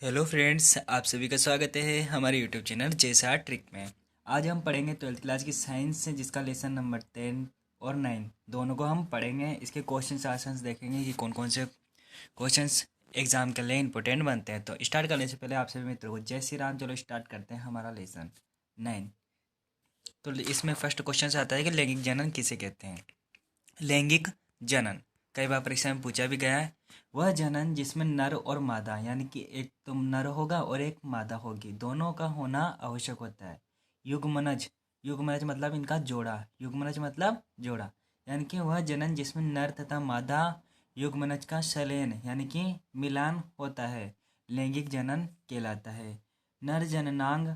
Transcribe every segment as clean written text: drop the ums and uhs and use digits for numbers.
Hello friends, आप सभी का स्वागत है हमारे यूट्यूब चैनल जैसा ट्रिक में। आज हम पढ़ेंगे 12th क्लास की साइंस से, जिसका लेसन नंबर 10 और 9 दोनों को हम पढ़ेंगे। इसके क्वेश्चंस आंसर्स देखेंगे कि कौन कौन से क्वेश्चंस एग्जाम के लिए इंपॉर्टेंट बनते हैं। तो स्टार्ट करने से पहले आप सभी मित्रों को जय श्री राम। चलो स्टार्ट करते हैं हमारा लेसन 9। तो इसमें फर्स्ट क्वेश्चन आता है कि लैंगिक जनन किसे कहते हैं। लैंगिक जनन कई बार परीक्षा में पूछा भी गया है। वह जनन जिसमें नर और मादा यानी कि एक तो नर होगा और एक मादा होगी, दोनों का होना आवश्यक होता है। युग्मनज, युग्मनज मतलब इनका जोड़ा, युग्मनज मतलब जोड़ा, यानी कि वह जनन जिसमें नर तथा मादा युग्मनज का संलयन यानी कि मिलान होता है लैंगिक जनन कहलाता है। नर जननांग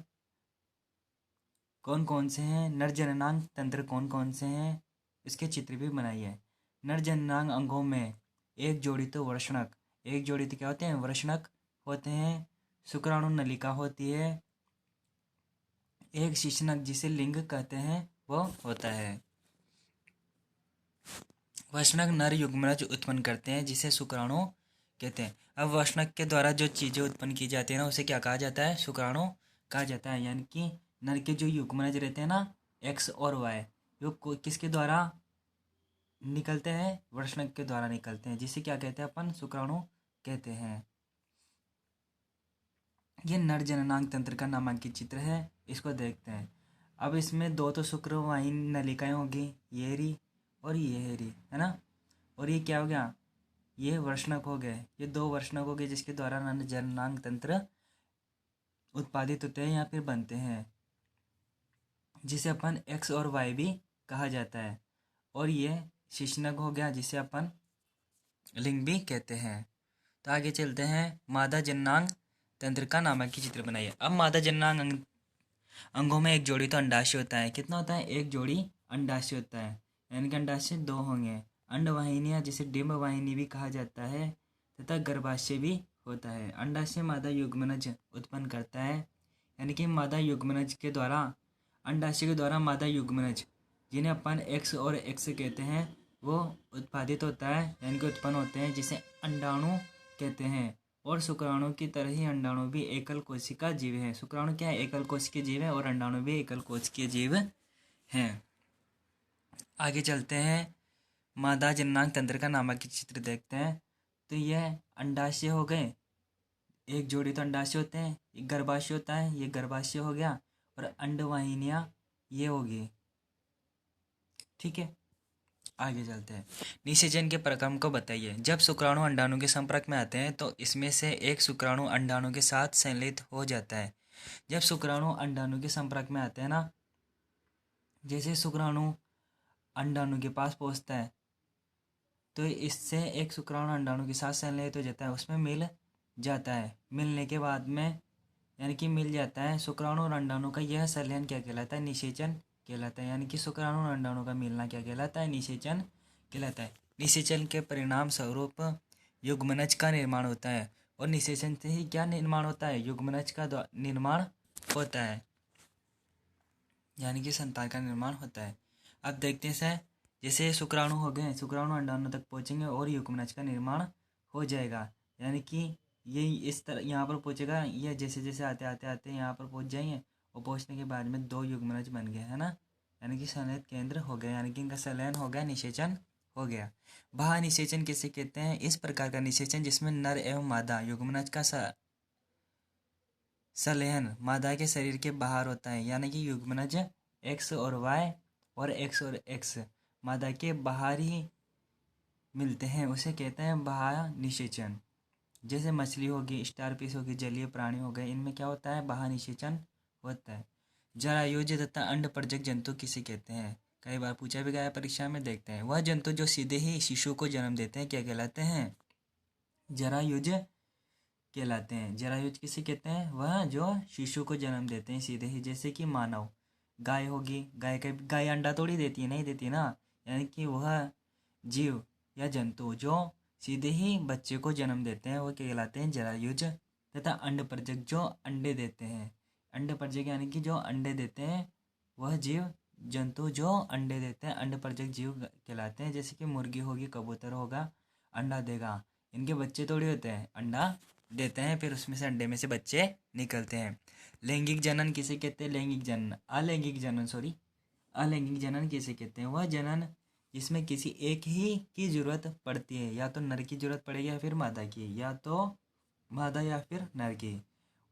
कौन कौन से हैं, नर जननांग तंत्र कौन कौन से हैं, इसके चित्र भी बनाइए। नर जननांग अंगों में एक जोड़ी तो वर्षणक, एक जोड़ी तो क्या होते हैं, वर्षणक होते हैं। शुक्राणु नलिका होती है। एक शिश्नक जिसे लिंग कहते हैं वो होता है। वर्षणक नर युग्मनज उत्पन्न करते हैं जिसे शुक्राणु कहते हैं। अब वर्षणक के द्वारा जो चीज़ें उत्पन्न की जाती है ना, उसे क्या कहा जाता है, शुक्राणु कहा जाता है। यानी कि नर के जो युग्मनज रहते हैं ना, एक्स और वाई, वो किसके द्वारा निकलते हैं, वर्षणक के द्वारा निकलते हैं, जिसे क्या कहते हैं अपन, शुक्राणु कहते हैं। ये नर जननांग तंत्र का नामांकित चित्र है, इसको देखते हैं। अब इसमें दो तो शुक्रवाहिनी नलिकाएं होगी, ये रही और ये रही, है ना। और ये क्या हो गया, ये वर्षणक हो गए, ये दो वर्षणक हो गए जिसके द्वारा नर जननांग तंत्र उत्पादित होते हैं या फिर बनते हैं, जिसे अपन एक्स और वाई भी कहा जाता है। और ये शिश्नक हो गया जिसे अपन लिंग भी कहते हैं। तो आगे चलते हैं, मादा जननांग तंत्र का नामांकित चित्र बनाइए। अब मादा जननांग अंगों में एक जोड़ी तो अंडाशय होता है। कितना होता है, एक जोड़ी अंडाशय होता है, यानी कि अंडाशय दो होंगे। अंडवाहिनियाँ जिसे डिंब वाहिनी भी कहा जाता है तथा गर्भाशय भी होता है। अंडाशय मादा युग्मनज उत्पन्न करता है, यानी कि मादा युग्मनज के द्वारा, अंडाशय के द्वारा मादा युग्मनज जिन्हें अपन एक्स और एक्स कहते हैं वो उत्पादित होता है, यानी कि उत्पन्न होते हैं, जिसे अंडाणु कहते हैं। और शुक्राणु की तरह ही अंडाणु भी एकल कोशिका जीव है। शुक्राणु क्या है, एकल कोशिकीय जीव है, और अंडाणु भी एकल कोशिकीय जीव हैं। आगे चलते हैं, मादा जननांग तंत्र का नामांकित चित्र देखते हैं। तो यह अंडाशय हो गए, एक जोड़ी तो अंडाशय होते हैं, एक गर्भाशय होता है, ये गर्भाशय हो गया, और अंडवाहिनियाँ ये होगी। ठीक है, आगे चलते हैं। निषेचन के प्रक्रम को बताइए। जब शुक्राणु अंडाणु के संपर्क में आते हैं तो इसमें से एक शुक्राणु अंडाणु के साथ संलयित हो जाता है। जब शुक्राणु अंडाणु के संपर्क में आते हैं ना, जैसे शुक्राणु अंडाणु के पास पहुंचता है तो इससे एक शुक्राणु अंडाणु के साथ संलयित हो जाता है, उसमें मिल जाता है। मिलने के बाद में, यानी कि मिल जाता है, शुक्राणु और अंडाणु का यह संलयन क्या कहलाता है, निषेचन कहलाता है। यानी कि शुक्राणु और अंडाणु का मिलना क्या कहलाता है, निषेचन कहलाता है। निषेचन के परिणाम स्वरूप युग्मनज का निर्माण होता है, और निषेचन से ही क्या निर्माण होता है, युग्मनज का निर्माण होता है, यानी कि संतान का निर्माण होता है। अब देखते हैं सर, जैसे शुक्राणु हो गए, शुक्राणु अंडाणु तक पहुंचेंगे और युग्मनज का निर्माण हो जाएगा, यानी कि ये इस तरह यहाँ पर पहुंचेगा, ये जैसे जैसे आते आते आते यहाँ पर पहुंच जाएंगे, और पहुंचने के बाद में दो युग्मनज बन गए, है ना, यानी कि संलयन केंद्र हो गया, यानी कि इनका संलयन हो गया, निषेचन हो गया। बाह्य निषेचन किसे कहते हैं, इस प्रकार का निषेचन जिसमें नर एवं मादा युग्मनज का संलयन मादा के शरीर के बाहर होता है, यानी कि युग्मनज एक्स और वाई और एक्स और एक्स मादा के बाहर ही मिलते हैं, उसे कहते हैं बाह्य निषेचन। जैसे मछली होगी, स्टार फिश होगी, जलीय प्राणी हो गए, इनमें क्या होता है, बाह्य निषेचन होता है। जरायुज तथा अंडपरजक जंतु किसे कहते हैं, कई बार पूछा भी गया है परीक्षा में। देखते हैं, वह जंतु जो सीधे ही शिशु को जन्म देते हैं क्या कहलाते हैं, जरायुज कहलाते हैं। जरायुज किसे कहते हैं, वह जो शिशु को जन्म देते हैं सीधे ही, जैसे कि मानव, गाय होगी, गाय अंडा थोड़ी देती है, नहीं देती ना, यानी कि वह जीव या जंतु जो सीधे ही बच्चे को जन्म देते हैं वो कहलाते हैं जरायुज। तथा अंडपरजक जो अंडे देते हैं, अंडपरजक यानी कि जो अंडे देते हैं, वह जीव जंतु जो अंडे देते हैं अंडपरजक जीव कहलाते हैं। जैसे कि मुर्गी होगी, कबूतर होगा, अंडा देगा, इनके बच्चे थोड़ी होते हैं, अंडा देते हैं, फिर उसमें से अंडे में से बच्चे निकलते हैं। लैंगिक जनन किसे कहते हैं? लैंगिक जनन, अलैंगिक जनन, सॉरी, अलैंगिक जनन किसे कहते हैं? वह जनन जिसमें किसी एक ही की जरूरत पड़ती है, या तो नर की जरूरत पड़ेगी या फिर मादा की, या तो मादा या फिर नर की।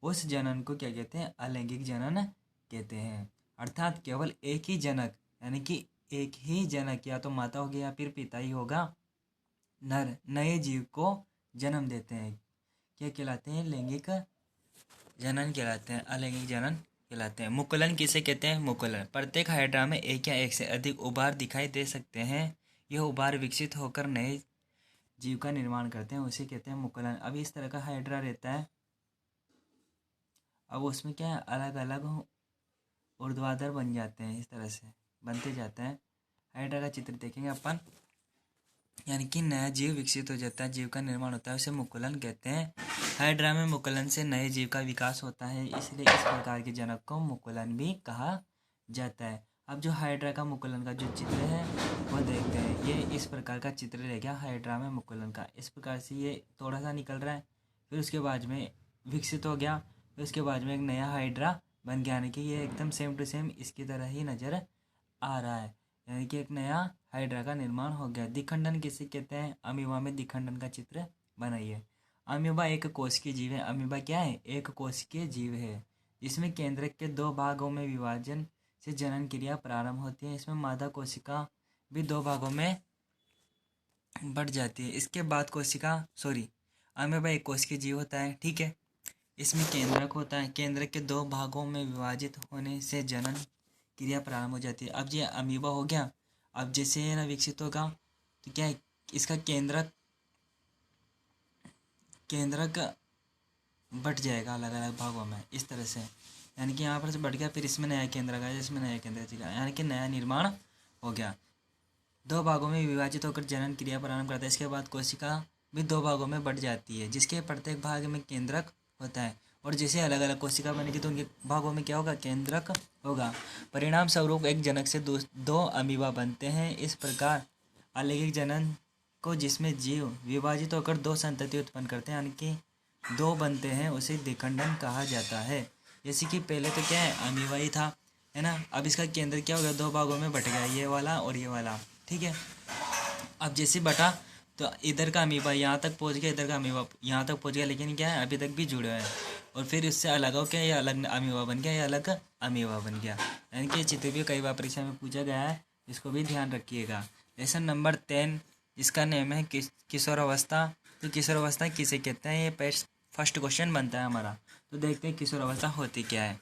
उस जनन को क्या कहते हैं? अलैंगिक जनन कहते हैं। अर्थात केवल एक ही जनक, यानी कि एक ही जनक, या तो माता होगी या फिर पिता ही होगा, नर नए जीव को जन्म देते हैं। क्या कहलाते हैं? लैंगिक जनन कहलाते हैं, अलैंगिक जनन कहलाते हैं। मुकुलन किसे कहते हैं? मुकुलन, प्रत्येक हाइड्रा में एक या एक से अधिक उभार दिखाई दे सकते हैं। यह उभार विकसित होकर नए जीव का निर्माण करते हैं, उसे कहते हैं मुकुलन। अभी इस तरह का हाइड्रा रहता है, अब उसमें क्या है, अलग अलग ऊर्ध्वाधर बन जाते हैं, इस तरह से बनते जाते हैं। हाइड्रा का चित्र देखेंगे अपन, यानी कि नया जीव विकसित हो जाता है, जीव का निर्माण होता है, उसे मुकुलन कहते हैं। हाइड्रा में मुकुलन से नए जीव का विकास होता है, इसलिए इस प्रकार के जनक को मुकुलन भी कहा जाता है। अब जो हाइड्रा का मुकुलन का जो चित्र है वह देखते हैं। ये इस प्रकार का चित्र रह गया हाइड्रा में मुकुलन का। इस प्रकार से ये थोड़ा सा निकल रहा है, फिर उसके बाद में विकसित हो गया, फिर उसके बाद में एक नया हाइड्रा बन गया, यानी कि ये एकदम सेम टू सेम इसकी तरह ही नज़र आ रहा है, यानी कि एक नया हाइड्रा का निर्माण हो गया। द्विखंडन किसे कहते हैं? अमीबा में द्विखंडन का चित्र बनाइए। अमीबा एक कोशिकीय जीव है। अमीबा क्या है? एक कोशिकीय जीव है, जिसमें केंद्रक के दो भागों में विभाजन से जनन क्रिया प्रारंभ होती है। इसमें मादा कोशिका भी दो भागों में बढ़ जाती है। इसके बाद अमीबा एक कोशिकीय जीव होता है, ठीक है। इसमें केंद्रक होता है, केंद्रक के दो भागों में विभाजित होने से जनन क्रिया प्रारंभ हो जाती है। अब ये अमीबा हो गया, अब जैसे ये ना विकसित होगा तो क्या है, इसका केंद्रक बढ़ जाएगा अलग अलग भागों में, इस तरह से, यानी कि यहाँ पर से बढ़ गया, फिर इसमें नया केंद्रक आया, इसमें नया केंद्रक, यानी कि नया निर्माण हो गया। दो भागों में विभाजित होकर जनन क्रिया प्रारंभ करता है। इसके बाद कोशिका भी दो भागों में बढ़ जाती है, जिसके प्रत्येक भाग में केंद्रक होता है, और जैसे अलग अलग कोशिका बनेगी तो उनके भागों में क्या होगा? केंद्रक होगा। परिणाम स्वरूप एक जनक से दो अमीबा बनते हैं। इस प्रकार अलैंगिक जनन को, जिसमें जीव विभाजित होकर दो संतति उत्पन्न करते हैं, यानी कि दो बनते हैं, उसे द्विखंडन कहा जाता है। जैसे कि पहले तो क्या है, अमीबा ही था, है ना, अब इसका केंद्र क्या हो गया? दो भागों में बट गया, ये वाला और ये वाला, ठीक है। अब जैसे बटा तो इधर का अमीबा यहाँ तक पहुँच गया, इधर का अमीबा यहाँ तक पहुँच गया, लेकिन क्या है, अभी तक भी जुड़े हुए हैं, और फिर इससे अलग हो क्या, ये अलग अमीबा बन गया, ये अलग अमीबा बन गया। यानी कि चित्र भी कई बार परीक्षा में पूछा गया है, इसको भी ध्यान रखिएगा। लेसन नंबर 10, इसका नेम है किशोरावस्था। तो किशोरावस्था किसे कहते हैं? ये फर्स्ट क्वेश्चन बनता है हमारा। तो देखते हैं किशोरावस्था होती क्या है।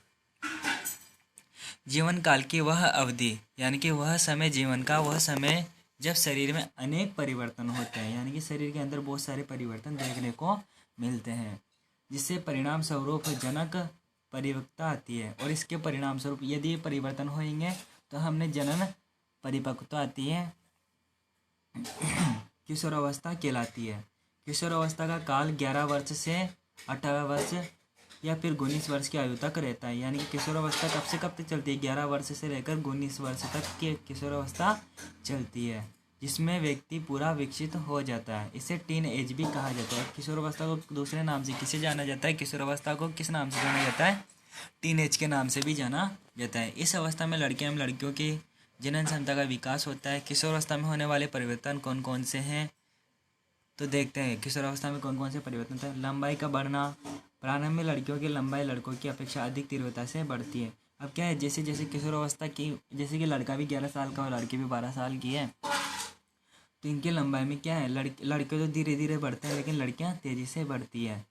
जीवन काल की वह अवधि, यानी कि वह समय, जीवन का वह समय जब शरीर में अनेक परिवर्तन होते हैं, यानी कि शरीर के अंदर बहुत सारे परिवर्तन देखने को मिलते हैं, जिससे परिणाम स्वरूप जनक परिपक्वता आती है। और इसके परिणाम स्वरूप यदि ये परिवर्तन होंगे तो हमने जनन परिपक्वता आती है, किशोरावस्था कहलाती है। किशोरावस्था का काल 11 वर्ष से 18 वर्ष या फिर 19 वर्ष की आयु तक रहता है, यानी कि किशोरावस्था कब से कब तक चलती है? 11 वर्ष से लेकर 19 वर्ष तक की किशोरावस्था चलती है, जिसमें व्यक्ति पूरा विकसित हो जाता है। इसे टीन एज भी कहा जाता है। किशोरावस्था को दूसरे नाम से किसे जाना जाता है? किशोरावस्था को किस नाम से जाना जाता है? टीन एज के नाम से भी जाना जाता है। इस अवस्था में लड़के एवं लड़कियों की जनन क्षमता का विकास होता है। किशोरावस्था में होने वाले परिवर्तन कौन कौन से हैं? तो देखते हैं किशोरावस्था में कौन कौन से परिवर्तन होते हैं। लंबाई का बढ़ना, प्रारंभ में लड़कियों की लंबाई लड़कों की अपेक्षा अधिक तीव्रता से बढ़ती है। अब क्या है, जैसे जैसे किशोरावस्था की, जैसे कि लड़का भी 11 साल का और लड़की भी 12 साल की है, तो इनकी लंबाई में क्या है, लड़के तो धीरे धीरे बढ़ते हैं, लेकिन लड़कियां तेज़ी से बढ़ती है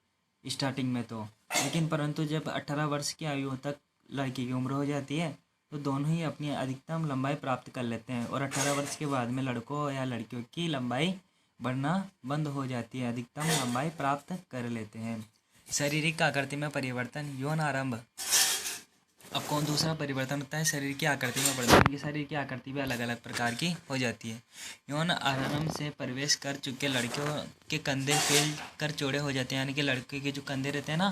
स्टार्टिंग में तो। लेकिन परंतु जब 18 वर्ष की आयु तक लड़की की उम्र हो जाती है तो दोनों ही अपनी अधिकतम लंबाई प्राप्त कर लेते हैं, और 18 वर्ष के बाद में लड़कों या लड़कियों की लंबाई बढ़ना बंद हो जाती है, अधिकतम लंबाई प्राप्त कर लेते हैं। शारीरिक आकृति में परिवर्तन, यौन आरंभ। अब कौन दूसरा परिवर्तन होता है? शरीर की आकृति में बढ़ना। उनकी शरीर की आकृति भी अलग अलग प्रकार की हो जाती है। यौन आरंभ से प्रवेश कर चुके लड़कियों के कंधे फैल कर चौड़े हो जाते हैं, यानी कि लड़के के जो कंधे रहते हैं ना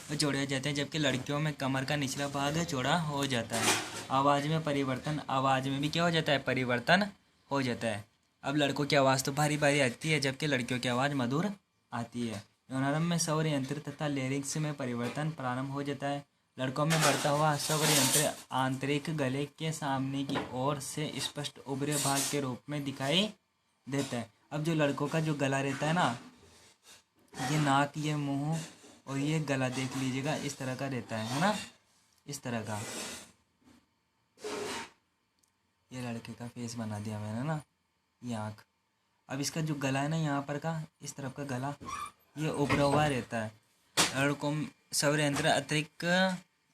वो चौड़े हो जाते हैं, जबकि लड़कियों में कमर का निचला भाग चौड़ा हो जाता है। आवाज़ में परिवर्तन, आवाज़ में भी क्या हो जाता है? परिवर्तन हो जाता है। अब लड़कों की आवाज़ तो भारी भारी आती है, जबकि लड़कियों की आवाज़ मधुर आती है, यौनारंभ में सौर यंत्र तथा लेरिंक्स में परिवर्तन प्रारंभ हो जाता है। लड़कों में बढ़ता हुआ सौर यंत्र आंतरिक गले के सामने की ओर से स्पष्ट उभरे भाग के रूप में दिखाई देता है। अब जो लड़कों का जो गला रहता है ना, ये नाक, ये मुंह और ये गला देख लीजिएगा, इस तरह का रहता है ना, इस तरह का। ये लड़के का फेस बना दिया मैंने ना, ये आँख। अब इसका जो गला है ना, यहाँ पर का इस तरफ का गला, ये उभरा हुआ रहता है। लड़कों में सौर यंत्र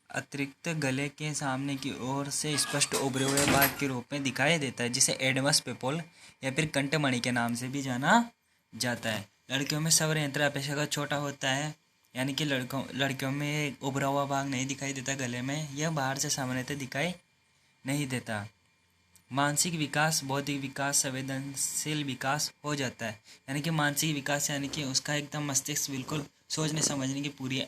अतिरिक्त गले के सामने की ओर से स्पष्ट उभरे हुए भाग के रूप में दिखाई देता है, जिसे एडमस पेपोल या फिर कंठमणि के नाम से भी जाना जाता है। लड़कियों में सौर यंत्र अपेक्षाकृत छोटा होता है, यानी कि लड़कियों में उभरा हुआ भाग नहीं दिखाई देता गले में, यह बाहर से सामान्यतः दिखाई नहीं देता। मानसिक विकास, बौद्धिक विकास, संवेदनशील विकास हो जाता है। यानी कि मानसिक विकास यानी कि उसका एकदम मस्तिष्क बिल्कुल सोचने समझने की पूरी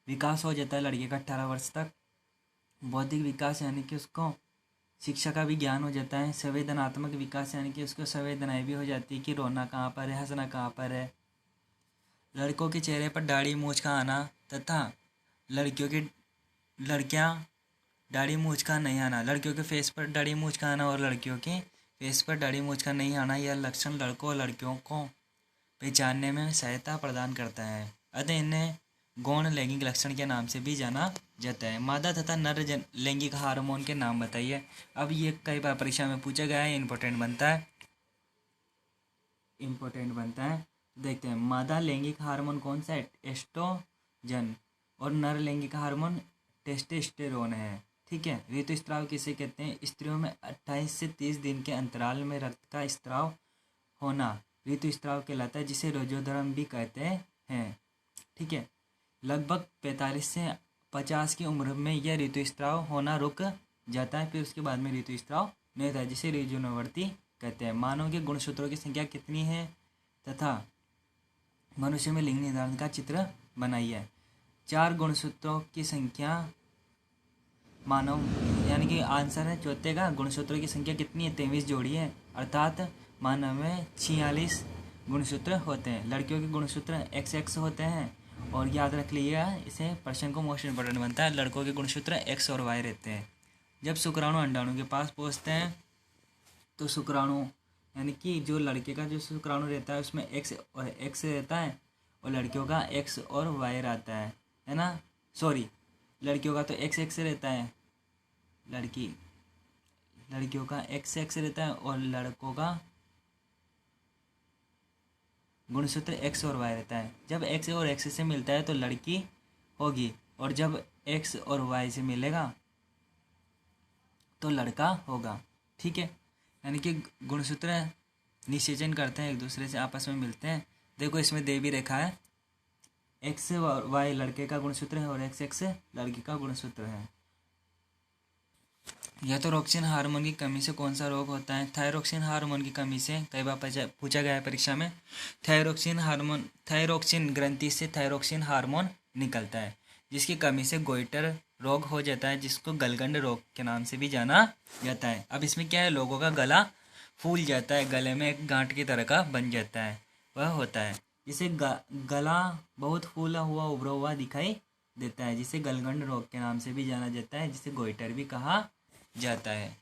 विकास हो जाता है लड़के का 18 वर्ष तक। बौद्धिक विकास यानी कि उसको शिक्षा का भी ज्ञान हो जाता है। संवेदनात्मक विकास यानी कि उसको संवेदनाएं भी हो जाती है कि रोना कहाँ पर है, हंसना कहाँ पर है। लड़कों के चेहरे पर दाढ़ी मूंछ का आना तथा लड़कियां दाढ़ी मूंछ का नहीं आना। लड़कियों के फेस पर दाढ़ी मूंछ का आना और लड़कियों के फेस पर दाढ़ी मूंछ का नहीं आना, यह लक्षण लड़कों और लड़कियों को पहचानने में सहायता प्रदान करता है। अतः इन्हें गौण लैंगिक लक्षण के नाम से भी जाना जाता है। मादा तथा नर लैंगिक हार्मोन के नाम बताइए। अब ये कई बार परीक्षा में पूछा गया है, इम्पोर्टेंट बनता है। देखते हैं, मादा लैंगिक हार्मोन कौन सा है? एस्ट्रोजन। और नर लैंगिक हार्मोन टेस्टोस्टेरोन है। ठीक है। ऋतुस्राव किसे कहते हैं? स्त्रियों में 28 से 30 दिन के अंतराल में रक्त का स्त्राव होना ऋतुस्राव कहलाता है, जिसे रोजोधर्म भी कहते हैं। ठीक है। लगभग 45 से 50 की उम्र में यह ऋतुस्राव होना रुक जाता है, फिर उसके बाद में ऋतुस्राव नहीं होता है, जिसे ऋजुनिवृत्ति कहते हैं। मानव के गुणसूत्रों की संख्या कितनी है तथा मनुष्य में लिंग निर्धारण का चित्र बनाइए। 4 गुणसूत्रों की संख्या मानव, यानी कि आंसर है चौथे का। गुणसूत्रों की संख्या कितनी है? 23 जोड़ी है, अर्थात मानव में 46 गुणसूत्र होते हैं। लड़कियों के गुणसूत्र XX होते हैं, और याद रख लिया, इसे प्रश्न को मोस्ट इंपॉर्टेंट बनता है। लड़कों के गुणसूत्र X और Y रहते हैं। जब शुक्राणु अंडाणु के पास पहुँचते हैं तो शुक्राणु, यानी कि जो लड़के का जो शुक्राणु रहता है उसमें X रहता है, और लड़कियों का X और Y रहता है ना। सॉरी, लड़कियों का तो XX रहता है, लड़कियों का XX रहता है, और लड़कों का गुणसूत्र X और Y रहता है। जब X और X से मिलता है तो लड़की होगी, और जब X और Y से मिलेगा तो लड़का होगा। ठीक है। यानी कि गुणसूत्र निषेचन करते हैं, एक दूसरे से आपस में मिलते हैं। देखो इसमें दे भी रखा है, X और Y लड़के का गुणसूत्र है और XX लड़की का गुणसूत्र है। यह तो थायरोक्सिन हार्मोन की कमी से कौन सा रोग होता है? थायरोक्सिन हार्मोन की कमी से कई बार पूछा गया है परीक्षा में। थायरोक्सिन ग्रंथि से थायरोक्सिन हार्मोन निकलता है, जिसकी कमी से गोइटर रोग हो जाता है, जिसको गलगंड रोग के नाम से भी जाना जाता है। अब इसमें क्या है, लोगों का गला फूल जाता है, गले में एक गांठ की तरह का बन जाता है, वह होता है, जिसे गला बहुत फूला हुआ उभरा हुआ दिखाई देता है, जिसे गलगंड रोग के नाम से भी जाना जाता है, जिसे गोइटर भी कहा जाता है।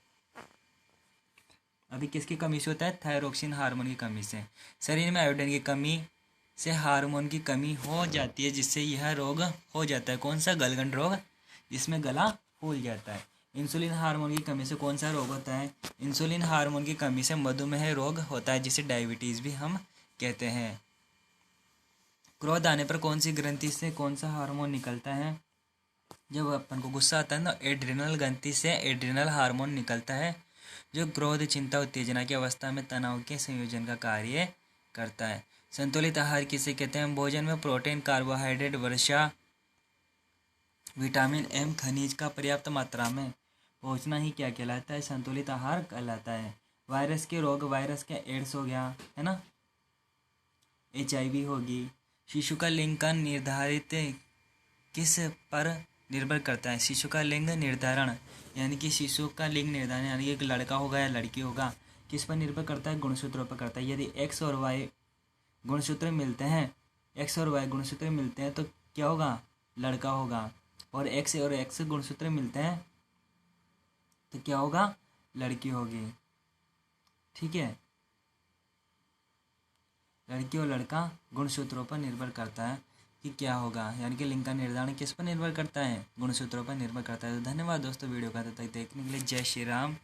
अभी किसकी कमी से होता है? थायरोक्सिन हार्मोन की कमी से। शरीर में आयोडीन की कमी से हार्मोन की कमी हो जाती है, जिससे यह रोग हो जाता है। कौन सा? गलगंड रोग, जिसमें गला फूल जाता है। इंसुलिन हार्मोन की कमी से कौन सा रोग होता है? इंसुलिन हार्मोन की कमी से मधुमेह रोग होता है, जिसे डायबिटीज़ भी हम कहते हैं। क्रोध आने पर कौन सी ग्रंथि से कौन सा हार्मोन निकलता है? जब अपन को गुस्सा आता है ना, एड्रिनल ग्रंथि से एड्रिनल हार्मोन निकलता है, जो क्रोध, चिंता, उत्तेजना की अवस्था में तनाव के संयोजन का कार्य करता है। संतुलित आहार किसे कहते हैं? भोजन में प्रोटीन, कार्बोहाइड्रेट, वर्षा, विटामिन एम, खनिज का पर्याप्त मात्रा में पहुंचना ही क्या कहलाता है? संतुलित आहार कहलाता है। वायरस के रोग, वायरस के एड्स हो गया है ना, HIV होगी। शिशु का लिंग का निर्धारित किस पर निर्भर करता है? शिशु का लिंग निर्धारण, यानी कि शिशु का लिंग निर्धारण, यानी कि एक लड़का होगा या लड़की होगा, किस पर निर्भर करता है? गुणसूत्रों पर करता है। यदि X और Y गुणसूत्र मिलते हैं एक्स और वाई गुणसूत्र मिलते हैं तो क्या होगा, लड़का होगा। और एक्स और एक्स गुणसूत्र मिलते हैं तो क्या होगा, लड़की होगी। ठीक है, लड़की और लड़का गुणसूत्रों पर निर्भर करता है कि क्या होगा, यानी कि लिंग का निर्धारण किस पर निर्भर करता है, गुणसूत्रों पर निर्भर करता है। तो धन्यवाद दोस्तों वीडियो का तक देखने के लिए। जय श्री राम।